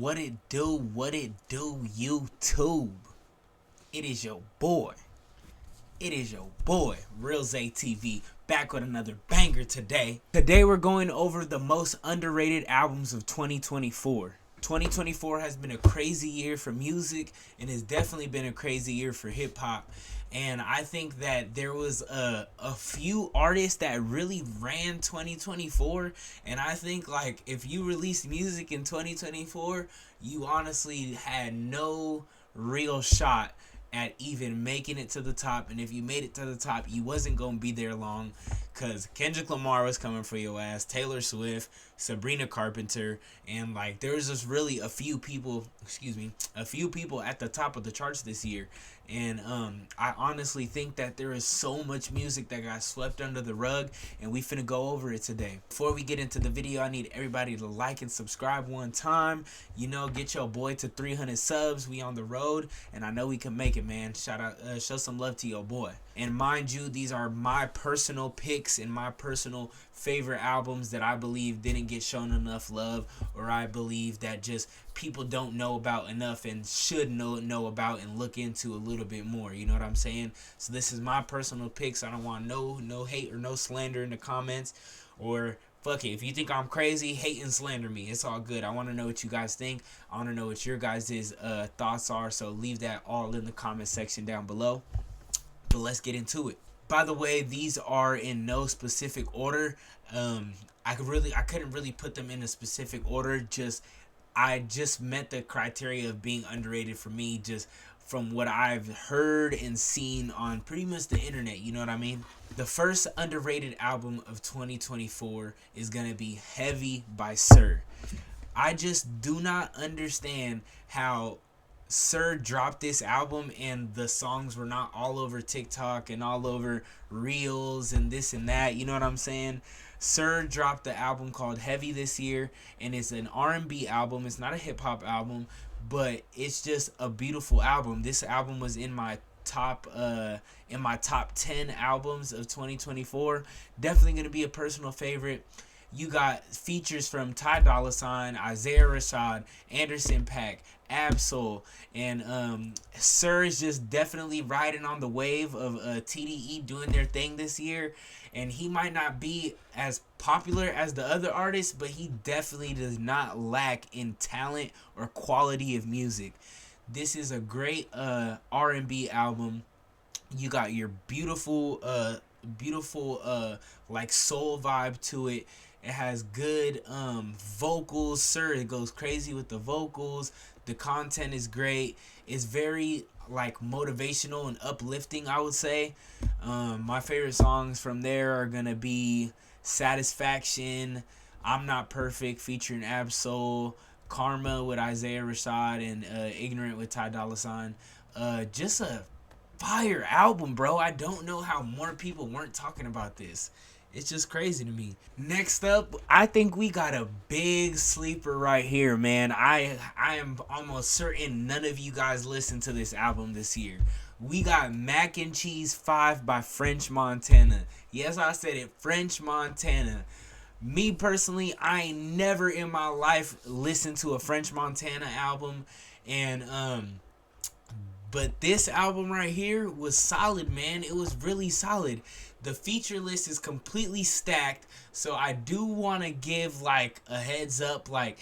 What it do, YouTube? It is your boy. It is your boy, Real Zay TV, back with another banger today. Today we're going over the most underrated albums of 2024. 2024 has been a crazy year for music and has definitely been a crazy year for hip hop. And I think that there was a few artists that really ran 2024. And I think like if you released music in 2024, you honestly had no real shot at even making it to the top. And if you made it to the top, you wasn't gonna be there long, because Kendrick Lamar was coming for your ass, Taylor Swift, Sabrina Carpenter, and like there was just really a few people at the top of the charts this year. And I honestly think that there is so much music that got swept under the rug, and we finna go over it today. Before we get into the video, I need everybody to like and subscribe one time. Get your boy to 300 subs. We on the road, and I know we can make it, man. Shout out, show some love to your boy. And mind you, these are my personal picks and my personal favorite albums that I believe didn't get shown enough love, or I believe that just people don't know about enough and should know about and look into a little bit more. You know what I'm saying? So this is my personal picks. I don't want no hate or no slander in the comments, or fuck it. If you think I'm crazy, hate and slander me. It's all good. I want to know what you guys think. I want to know what your guys' thoughts are. So leave that all in the comment section down below. But let's get into it. By the way, these are in no specific order. I couldn't really put them in a specific order. I just met the criteria of being underrated for me, just from what I've heard and seen on pretty much the internet. You know what I mean? The first underrated album of 2024 is gonna be Heavy by Sir. I just do not understand how Sir dropped this album and the songs were not all over TikTok and all over Reels and this and that. You know what I'm saying? Sir dropped the album called Heavy this year, and it's an R&B album. It's not a hip hop album, but it's just a beautiful album. This album was in my top 10 albums of 2024. Definitely gonna be a personal favorite. You got features from Ty Dolla $ign, Isaiah Rashad, Anderson .Paak, Absol, and Sir is just definitely riding on the wave of TDE doing their thing this year. And he might not be as popular as the other artists, but he definitely does not lack in talent or quality of music. This is a great R&B album. You got your beautiful like soul vibe to it. It has good vocals. Sir, it goes crazy with the vocals. The content is great. It's very like motivational and uplifting, I would say. My favorite songs from there are gonna be Satisfaction, I'm Not Perfect featuring Absol, Karma with Isaiah Rashad, and Ignorant with Ty Dolla $ign. Just a fire album, bro. I don't know how more people weren't talking about this. It's just crazy to me. Next up, I think we got a big sleeper right here, man. I am almost certain none of you guys listened to this album this year. We got Mac and Cheese 5 by French Montana. Yes, I said it, French Montana. Me personally, I ain't never in my life listened to a French Montana album, and but this album right here was solid, man. It was really solid. The feature list is completely stacked, so I do want to give like a heads up. Like,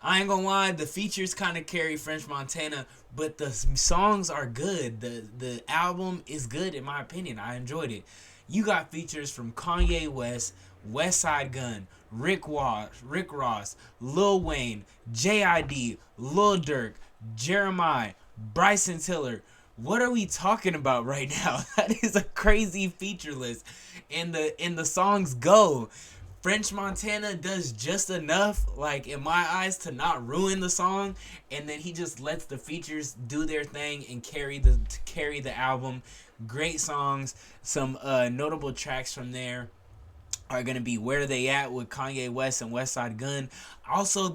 I ain't gonna lie, the features kind of carry French Montana, but the songs are good. The album is good in my opinion. I enjoyed it. You got features from Kanye West, Westside Gunn, Rick Ross, Lil Wayne, JID, Lil Durk, Jeremiah, Bryson Tiller. What are we talking about right now? That is a crazy feature list. And the songs go. French Montana does just enough, like in my eyes, to not ruin the song, and then he just lets the features do their thing and carry the album. Great songs. Some notable tracks from there are gonna be Where They At with Kanye West and Westside Gunn. Also,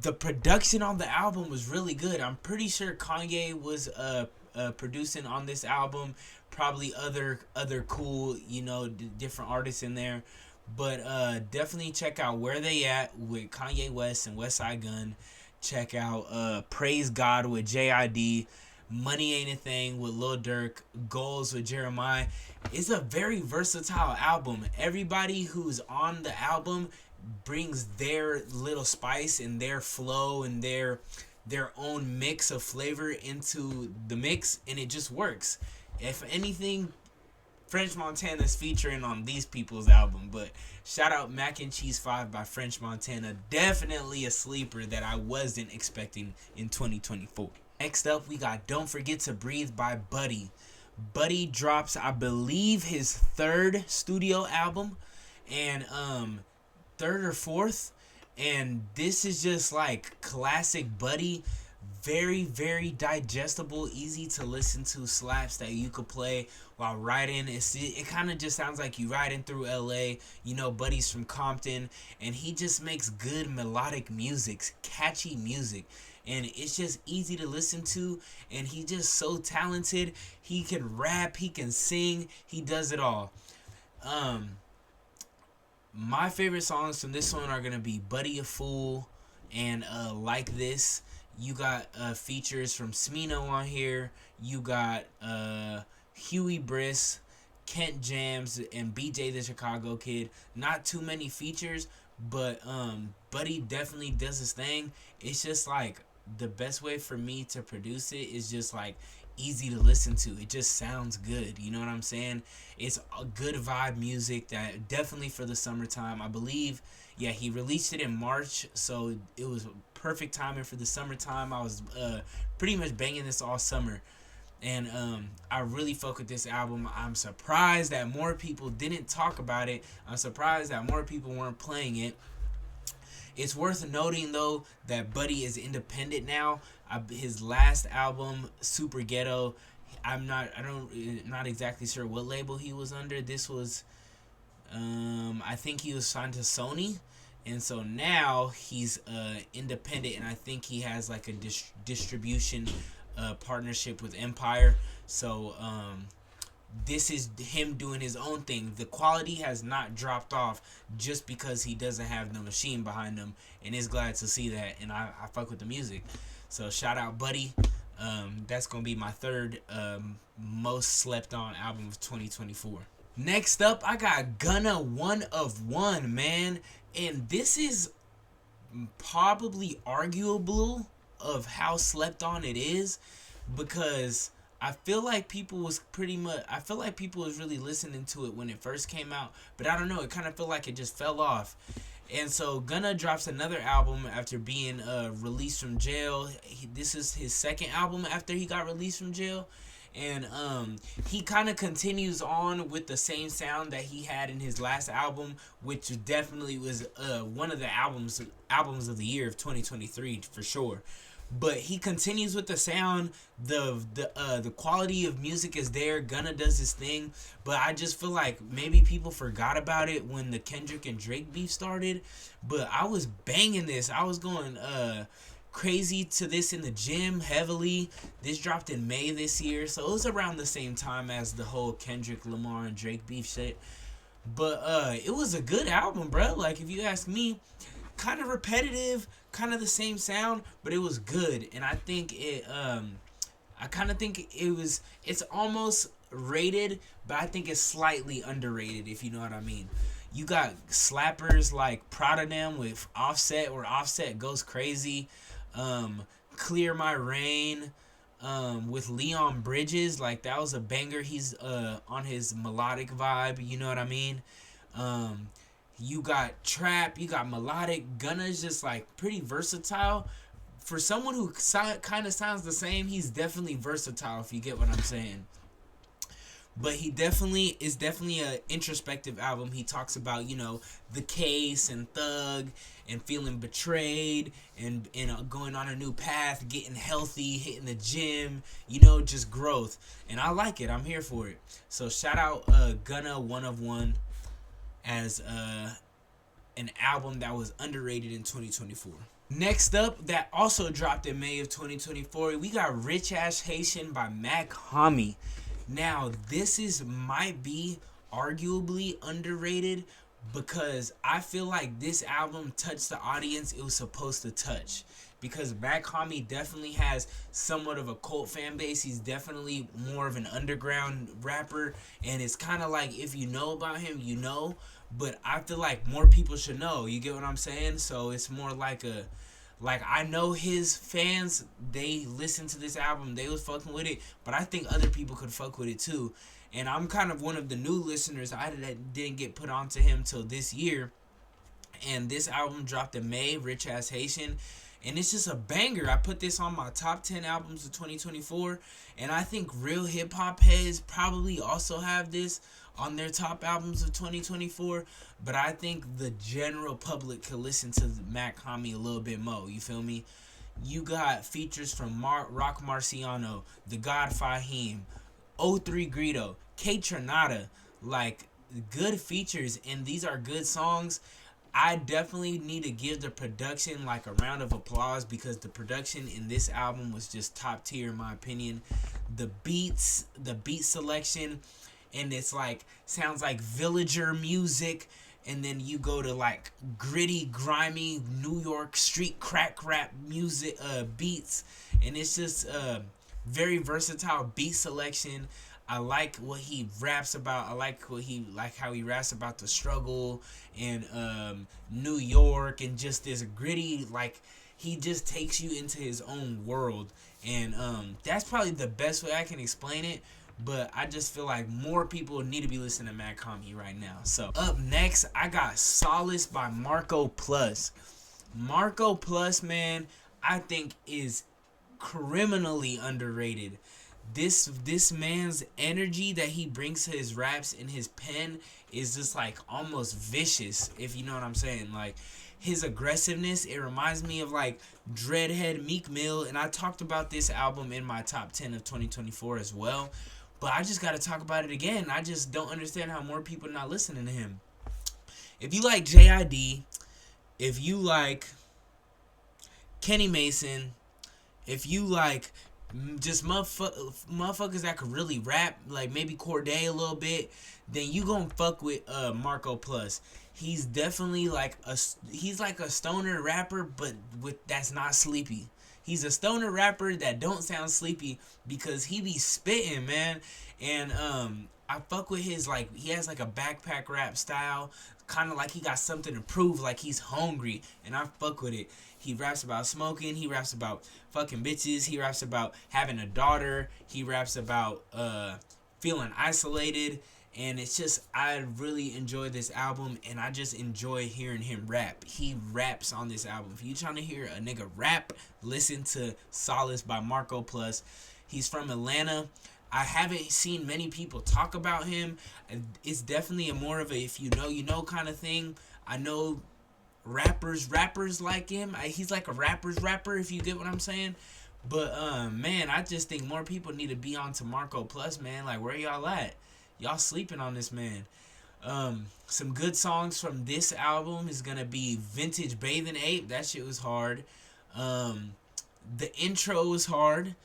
the production on the album was really good. I'm pretty sure Kanye was producing on this album. Probably other cool, different artists in there. But definitely check out Where They At with Kanye West and Westside Gunn. Check out Praise God with JID. Money Ain't a Thing with Lil Durk. Goals with Jeremiah. It's a very versatile album. Everybody who's on the album brings their little spice and their flow and their own mix of flavor into the mix, and it just works. If anything, French Montana's featuring on these people's album, but shout out Mac and Cheese 5 by French Montana. Definitely a sleeper that I wasn't expecting in 2024. Next up, we got Don't Forget to Breathe by Buddy. Buddy drops, I believe, his third studio album, and third or fourth, and this is just like classic Buddy. Very, very digestible, easy to listen to slaps that you could play while riding. It kind of just sounds like you riding through LA. You know, Buddy's from Compton, and he just makes good melodic music, catchy music, and it's just easy to listen to. And he's just so talented. He can rap, he can sing, he does it all. My favorite songs from this one are gonna be Buddy a Fool and Like This. You got features from Smino on here. You got Huey Briss, Kent Jams, and BJ the Chicago Kid. Not too many features, but Buddy definitely does his thing. It's just like the best way for me to produce it is just like easy to listen to. It just sounds good. You know what I'm saying? It's a good vibe music that definitely for the summertime. I believe, yeah, he released it in March, so it was perfect timing for the summertime. I was pretty much banging this all summer, and I really fuck with this album. I'm surprised that more people didn't talk about it. I'm surprised that more people weren't playing it. It's worth noting though that Buddy is independent now. His last album, Super Ghetto, not exactly sure what label he was under. This was, I think he was signed to Sony, and so now he's independent, and I think he has like a distribution partnership with Empire. So this is him doing his own thing. The quality has not dropped off just because he doesn't have the machine behind him, and is glad to see that. And I fuck with the music. So shout out Buddy. That's gonna be my third most slept on album of 2024. Next up, I got Gunna One of One, man, and this is probably arguable of how slept on it is, because I feel like people was really listening to it when it first came out, but I don't know, it kind of felt like it just fell off. And so Gunna drops another album after being released from jail. This is his second album after he got released from jail. And he kind of continues on with the same sound that he had in his last album, which definitely was one of the albums of the year of 2023 for sure. But he continues with the sound. The quality of music is there. Gunna does his thing, but I just feel like maybe people forgot about it when the Kendrick and Drake beef started. But I was banging this. I was going crazy to this in the gym heavily. This dropped in May this year, so it was around the same time as the whole Kendrick Lamar and Drake beef shit. But it was a good album, bro. Like, if you ask me, kind of repetitive, kind of the same sound, but it was good. And I think I kind of think it's almost rated, but I think it's slightly underrated, if you know what I mean. You got slappers like Proud of Them with Offset, where Offset goes crazy. Clear My Rain with Leon Bridges, like that was a banger. He's on his melodic vibe, you know what I mean. You got trap, you got melodic. Gunna's just like pretty versatile. For someone who kind of sounds the same, he's definitely versatile, if you get what I'm saying. But he definitely is a introspective album. He talks about, you know, the case and Thug and feeling betrayed and going on a new path, getting healthy, hitting the gym, you know, just growth. And I like it. I'm here for it. So shout out Gunna One of One as an album that was underrated in 2024. Next up, that also dropped in May of 2024, we got Rich Ass Haitian by Mac Homie. Now, this might be arguably underrated, because I feel like this album touched the audience it was supposed to touch. Because Mac Homie definitely has somewhat of a cult fan base. He's definitely more of an underground rapper, and it's kind of like if you know about him, you know. But I feel like more people should know. You get what I'm saying? So it's more like a, like I know his fans, they listen to this album, they was fucking with it, but I think other people could fuck with it too. And I'm kind of one of the new listeners. That didn't get put onto him till this year, and this album dropped in May, Rich Ass Haitian, and it's just a banger. I put this on my top 10 albums of 2024, and I think real hip hop heads probably also have this on their top albums of 2024, but I think the general public could listen to Mac Homie a little bit more. You feel me? You got features from Rock Marciano, The God Fahim, O3 Greedo, K Tronada, like good features, and these are good songs. I definitely need to give the production like a round of applause because the production in this album was just top tier in my opinion. The beats, the beat selection, and it's like sounds like villager music, and then you go to like gritty, grimy New York street crack rap music beats, and it's just very versatile beat selection. I like what he raps about. I like how he raps about the struggle in New York and just this gritty, like he just takes you into his own world, and that's probably the best way I can explain it. But I just feel like more people need to be listening to Mac Homie right now. So up next, I got Solace by Marco Plus. Marco Plus, man, I think is criminally underrated. This man's energy that he brings to his raps and his pen is just like almost vicious, if you know what I'm saying. Like his aggressiveness, it reminds me of like Dreadhead Meek Mill, and I talked about this album in my top 10 of 2024 as well. But I just gotta talk about it again. I just don't understand how more people are not listening to him. If you like JID, if you like Kenny Mason, if you like just motherfuckers that could really rap, like maybe Corday a little bit, then you gonna fuck with Marco Plus. He's definitely like he's like a stoner rapper, but that's not sleepy. He's a stoner rapper that don't sound sleepy because he be spitting, man. And I fuck with his, like, he has like a backpack rap style, kind of like he got something to prove, like he's hungry, and I fuck with it. He raps about smoking, he raps about fucking bitches, he raps about having a daughter, he raps about feeling isolated, and it's just, I really enjoy this album, and I just enjoy hearing him rap. He raps on this album. If you trying to hear a nigga rap, listen to Solace by Marco Plus. He's from Atlanta. I haven't seen many people talk about him. It's definitely a more of a if you know you know kind of thing. I know rappers like him. He's like a rapper's rapper, if you get what I'm saying. But man, I just think more people need to be on to Marco Plus, man. Like, where y'all at? Y'all sleeping on this man. Some good songs from this album is gonna be Vintage Bathing Ape. That shit was hard. The intro was hard.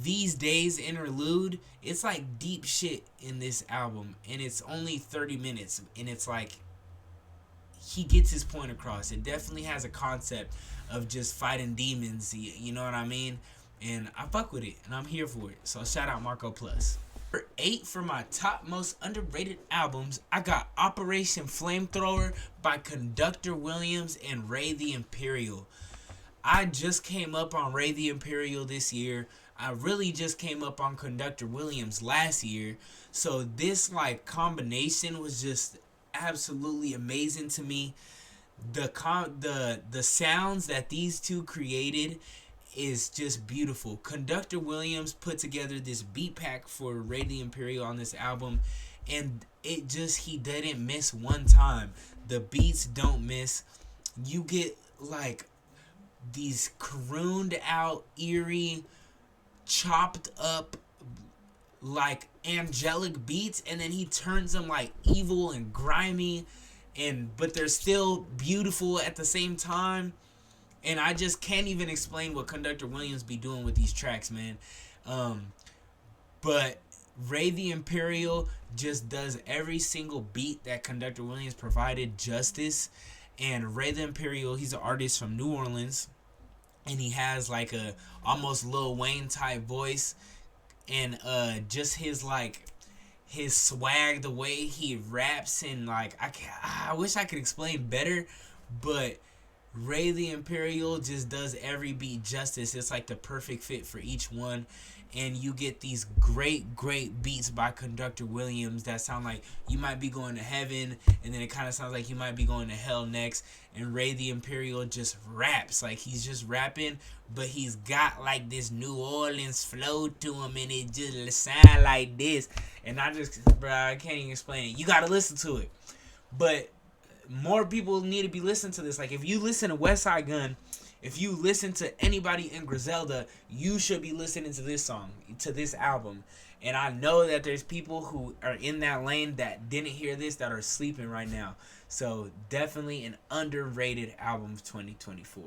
These Days interlude. It's like deep shit in this album, and it's only 30 minutes, and it's like he gets his point across. It definitely has a concept of just fighting demons. You know what I mean? And I fuck with it, and I'm here for it. So shout out Marco Plus. Number 8 for my top most underrated albums, I got Operation Flamethrower by Conductor Williams and Ray the Imperial. I just came up on Ray the Imperial this year. I really just came up on Conductor Williams last year. So this like combination was just absolutely amazing to me. The sounds that these two created is just beautiful. Conductor Williams put together this beat pack for Ray the Imperial on this album, and it just, he didn't miss one time. The beats don't miss. You get like these crooned out, eerie, chopped up, like angelic beats, and then he turns them like evil and grimy, but they're still beautiful at the same time. And I just can't even explain what Conductor Williams be doing with these tracks, man. But Ray the Imperial just does every single beat that Conductor Williams provided justice. And Ray the Imperial, he's an artist from New Orleans, and he has like a almost Lil Wayne type voice, and just his like his swag, the way he raps, and like I wish I could explain better, but Ray the Imperial just does every beat justice. It's like the perfect fit for each one. And you get these great beats by Conductor Williams that sound like you might be going to heaven, and then it kind of sounds like you might be going to hell next. And Ray the Imperial just raps like he's just rapping, but he's got like this New Orleans flow to him, and it just sound like this. And I can't even explain it. You gotta listen to it. But more people need to be listening to this. Like, if you listen to West Side Gun, if you listen to anybody in Griselda, you should be listening to this song, to this album. And I know that there's people who are in that lane that didn't hear this, that are sleeping right now. So definitely an underrated album of 2024.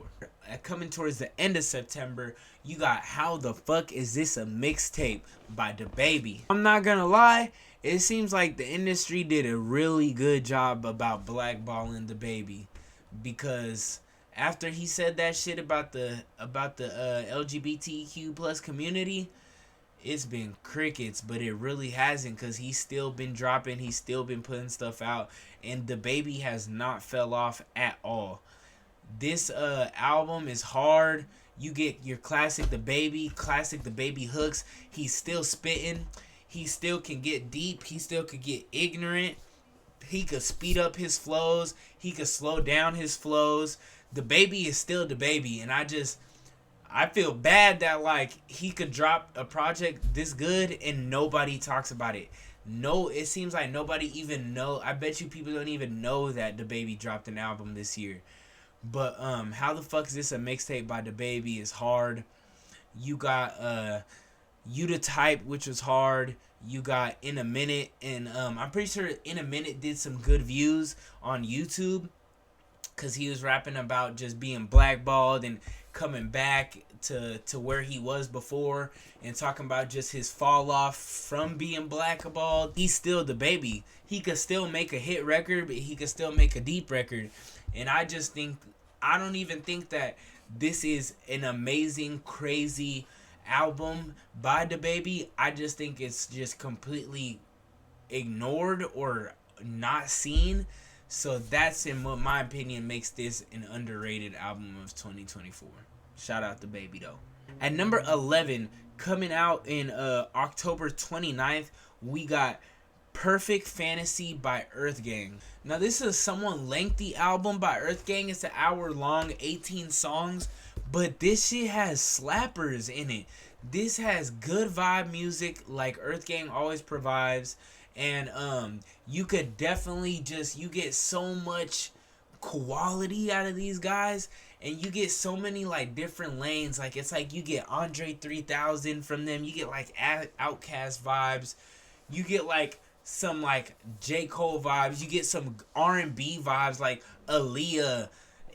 Coming towards the end of September, you got How the Fuck Is This a Mixtape by DaBaby. I'm not gonna lie, it seems like the industry did a really good job about blackballing DaBaby, because after he said that shit about the LGBTQ plus community, it's been crickets. But it really hasn't, because he's still been dropping, he's still been putting stuff out, and DaBaby has not fell off at all. This album is hard. You get your classic DaBaby hooks. He's still spitting. He still can get deep. He still could get ignorant. He could speed up his flows. He could slow down his flows. DaBaby is still DaBaby, and I feel bad that like he could drop a project this good and nobody talks about it. No, it seems like nobody even know. I bet you people don't even know that DaBaby dropped an album this year. But How the Fuck Is This a Mixtape by DaBaby is hard. You got You the Type, which was hard. You got In a Minute, and I'm pretty sure In a Minute did some good views on YouTube, because he was rapping about just being blackballed and coming back to where he was before, and talking about just his fall off from being blackballed. He's still DaBaby. He could still make a hit record, but he could still make a deep record. And I don't even think that this is an amazing, crazy album by DaBaby. I just think it's just completely ignored or not seen. So that's, in what my opinion, makes this an underrated album of 2024. Shout out DaBaby though. At number 11, coming out in October 29th, we got Perfect Fantasy by Earth Gang. Now this is a somewhat lengthy album by Earth Gang. It's an hour long, 18 songs, but this shit has slappers in it. This has good vibe music like Earth Gang always provides. And you could definitely you get so much quality out of these guys, and you get so many like different lanes. Like, it's like you get Andre 3000 from them, you get like Outkast vibes, you get like some like J. Cole vibes, you get some R&B vibes like Aaliyah.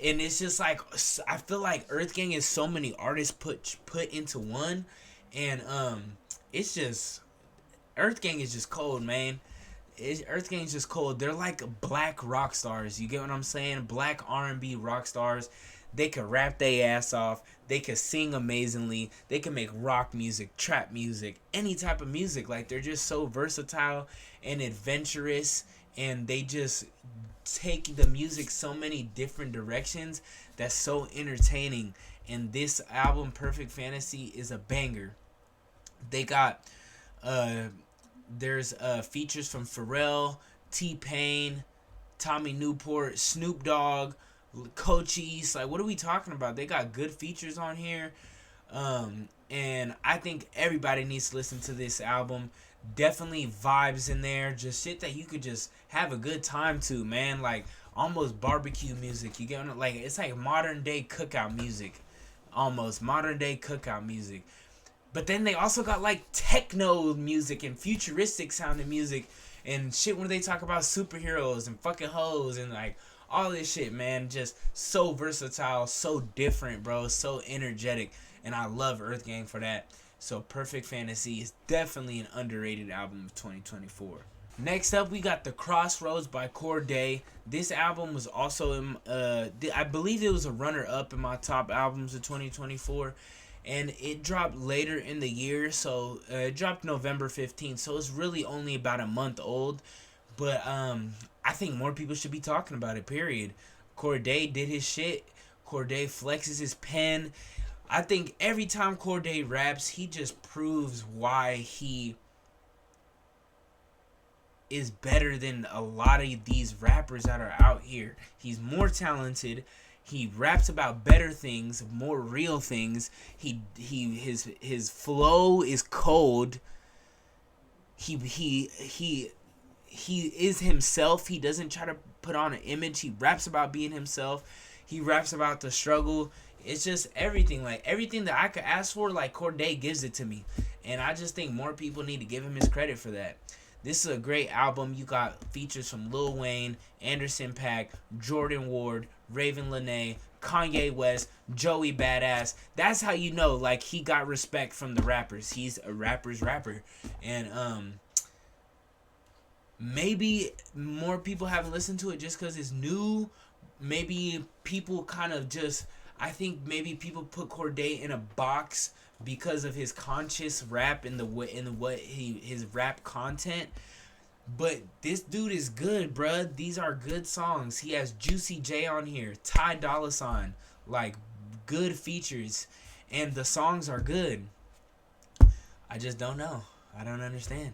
And it's just like, I feel like Earth Gang is so many artists put into one. And it's just, Earth Gang is just cold, man. Earth Gang is just cold. They're like black rock stars. You get what I'm saying? Black R&B rock stars. They can rap their ass off. They can sing amazingly. They can make rock music, trap music, any type of music. Like, they're just so versatile and adventurous, and they just take the music so many different directions that's so entertaining. And this album, Perfect Fantasy, is a banger. They got there's features from Pharrell, T-Pain, Tommy Newport, Snoop Dogg, Cochise. Like, what are we talking about? They got good features on here. And I think everybody needs to listen to this album. Definitely vibes in there. Just shit that you could just have a good time to, man. Like, almost barbecue music. You get what? Like, it's like modern day cookout music. Almost modern day cookout music. But then they also got like techno music and futuristic sounding music and shit when they talk about superheroes and fucking hoes and like all this shit, man. Just so versatile, so different, bro. So energetic. And I love Earth Gang for that. So Perfect Fantasy is definitely an underrated album of 2024. Next up, we got The Crossroads by Corday. This album was also in, I believe it was a runner-up in my top albums of 2024. And it dropped later in the year, so it dropped November 15th, so it's really only about a month old. But I think more people should be talking about it, period. Corday did his shit. Corday flexes his pen. I think every time Corday raps, he just proves why he is better than a lot of these rappers that are out here. He's more talented. He raps about better things, more real things. His flow is cold. He is himself. He doesn't try to put on an image. He raps about being himself. He raps about the struggle. It's just everything. Like, everything that I could ask for, like, Corday gives it to me. And I just think more people need to give him his credit for that. This is a great album. You got features from Lil Wayne, Anderson .Paak, Jordan Ward, Raven Lenae, Kanye West, Joey Badass. That's how you know, like, he got respect from the rappers. He's a rapper's rapper. And maybe more people haven't listened to it just because it's new. Maybe people kind of just, I think maybe people put Corday in a box because of his conscious rap and his rap content. But this dude is good, bruh. These are good songs. He has Juicy J on here, Ty Dolla $ign, like, good features, and the songs are good. I just don't know. I don't understand.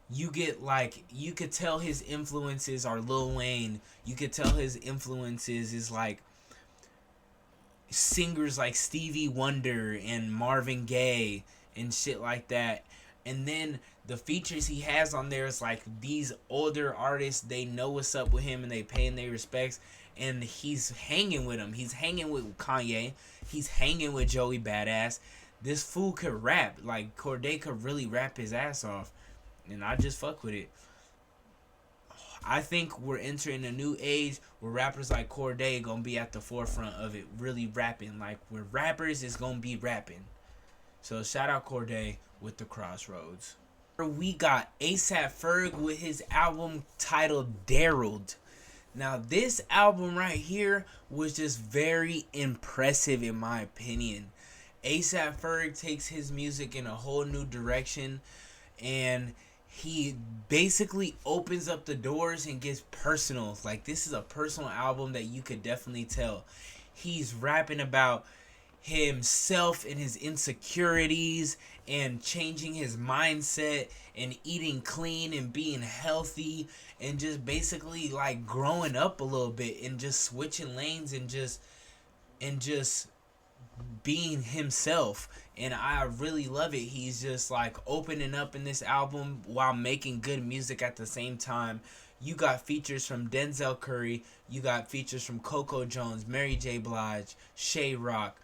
You get, like, you could tell his influences are Lil Wayne. You could tell his influences is like singers like Stevie Wonder and Marvin Gaye and shit like that. And then the features he has on there is like these older artists, they know what's up with him and they paying their respects. And he's hanging with them. He's hanging with Kanye. He's hanging with Joey Badass. This fool could rap. Like, Corday could really rap his ass off. And I just fuck with it. I think we're entering a new age where rappers like Corday gonna be at the forefront of it, really rapping. Like, where rappers is gonna be rapping. So shout out Corday with The Crossroads. We got A$AP Ferg with his album titled Darylled. Now, this album right here was just very impressive in my opinion. A$AP Ferg takes his music in a whole new direction, and he basically opens up the doors and gets personal. Like, this is a personal album that you could definitely tell. He's rapping about himself and his insecurities and changing his mindset and eating clean and being healthy and just basically like growing up a little bit and just switching lanes and just being himself. And I really love it. He's just like opening up in this album while making good music at the same time. You got features from Denzel Curry. You got features from Coco Jones, Mary J. Blige, Shay Rock.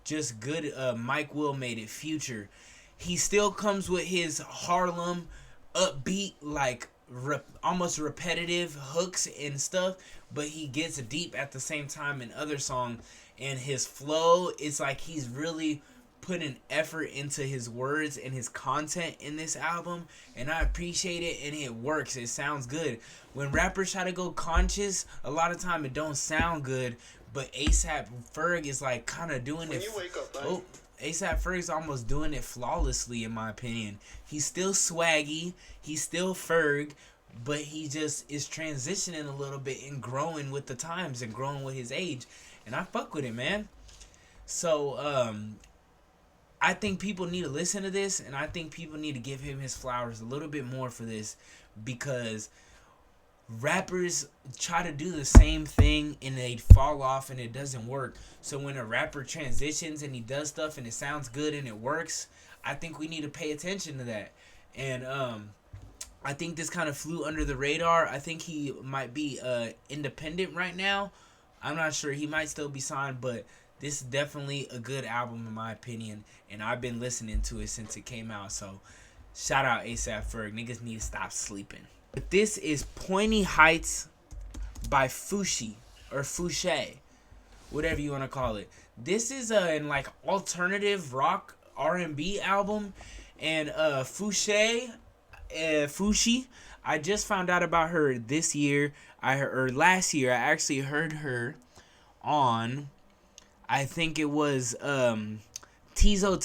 Just good. Mike Will made it. Future. He still comes with his Harlem upbeat, like almost repetitive hooks and stuff, but he gets deep at the same time in other songs. And his flow, it's like he's really putting effort into his words and his content in this album, and I appreciate it, and it works. It sounds good. When rappers try to go conscious, a lot of time it don't sound good, but A$AP Ferg is like kind of doing it. A$AP Ferg is almost doing it flawlessly in my opinion. He's still swaggy, he's still Ferg, but he just is transitioning a little bit and growing with the times and growing with his age, and I fuck with it, man. So I think people need to listen to this, and I think people need to give him his flowers a little bit more for this, because rappers try to do the same thing and they fall off and it doesn't work. So when a rapper transitions and he does stuff and it sounds good and it works, I think we need to pay attention to that. And I think this kind of flew under the radar. I think he might be independent right now. I'm not sure. He might still be signed, but this is definitely a good album in my opinion, and I've been listening to it since it came out. So shout out A$AP Ferg. Niggas need to stop sleeping. But this is Pointy Heights by Fushi or Fouché, whatever you want to call it. This is in like alternative rock R&B album. And Fushi, I just found out about her this year. Or last year. I actually heard her on, I think it was Tizo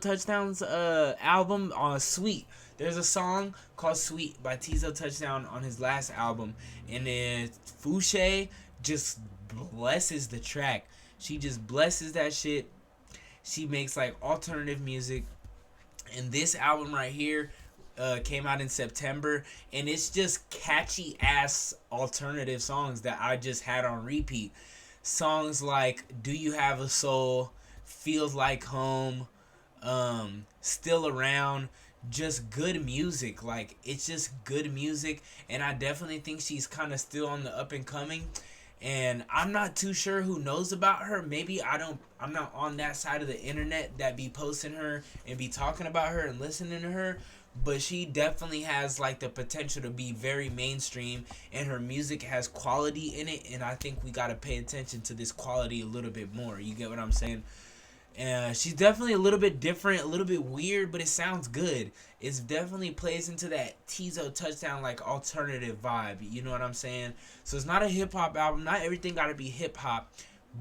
Touchdowns album on Sweet. There's a song called Sweet by Tizo Touchdown on his last album, and then Fouché just blesses the track. She just blesses that shit. She makes like alternative music, and this album right here came out in September, and it's just catchy ass alternative songs that I just had on repeat. Songs like "Do You Have a Soul," "Feels Like Home," "Still Around." Just good music. Like, it's just good music, and I definitely think she's kind of still on the up and coming. And I'm not too sure who knows about her. Maybe I'm not on that side of the internet that be posting her and be talking about her and listening to her. But she definitely has like the potential to be very mainstream, and her music has quality in it. And I think we gotta pay attention to this quality a little bit more. You get what I'm saying? She's definitely a little bit different, a little bit weird, but it sounds good. It definitely plays into that Tizo Touchdown like alternative vibe. You know what I'm saying? So it's not a hip hop album. Not everything gotta be hip hop,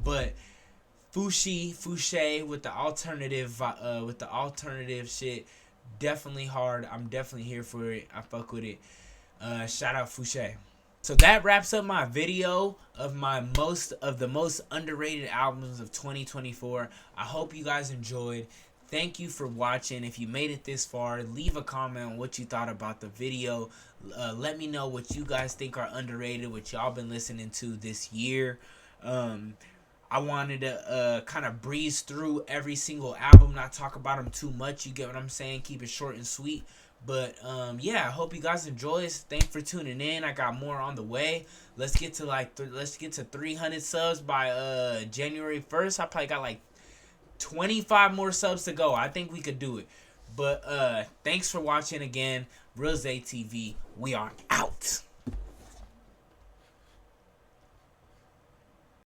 but Fouché with the alternative shit, definitely hard. I'm definitely here for it. I fuck with it. Shout out Fouché. So that wraps up my video of the most underrated albums of 2024. I hope you guys enjoyed. Thank you for watching. If you made it this far, leave a comment on what you thought about the video. Let me know what you guys think are underrated, what y'all been listening to this year. I wanted to kind of breeze through every single album, not talk about them too much. You get what I'm saying? Keep it short and sweet. But yeah, I hope you guys enjoy this. Thanks for tuning in. I got more on the way. Let's get to 300 subs by January 1st. I probably got like 25 more subs to go. I think we could do it. But thanks for watching again. Real Zay TV. We are out.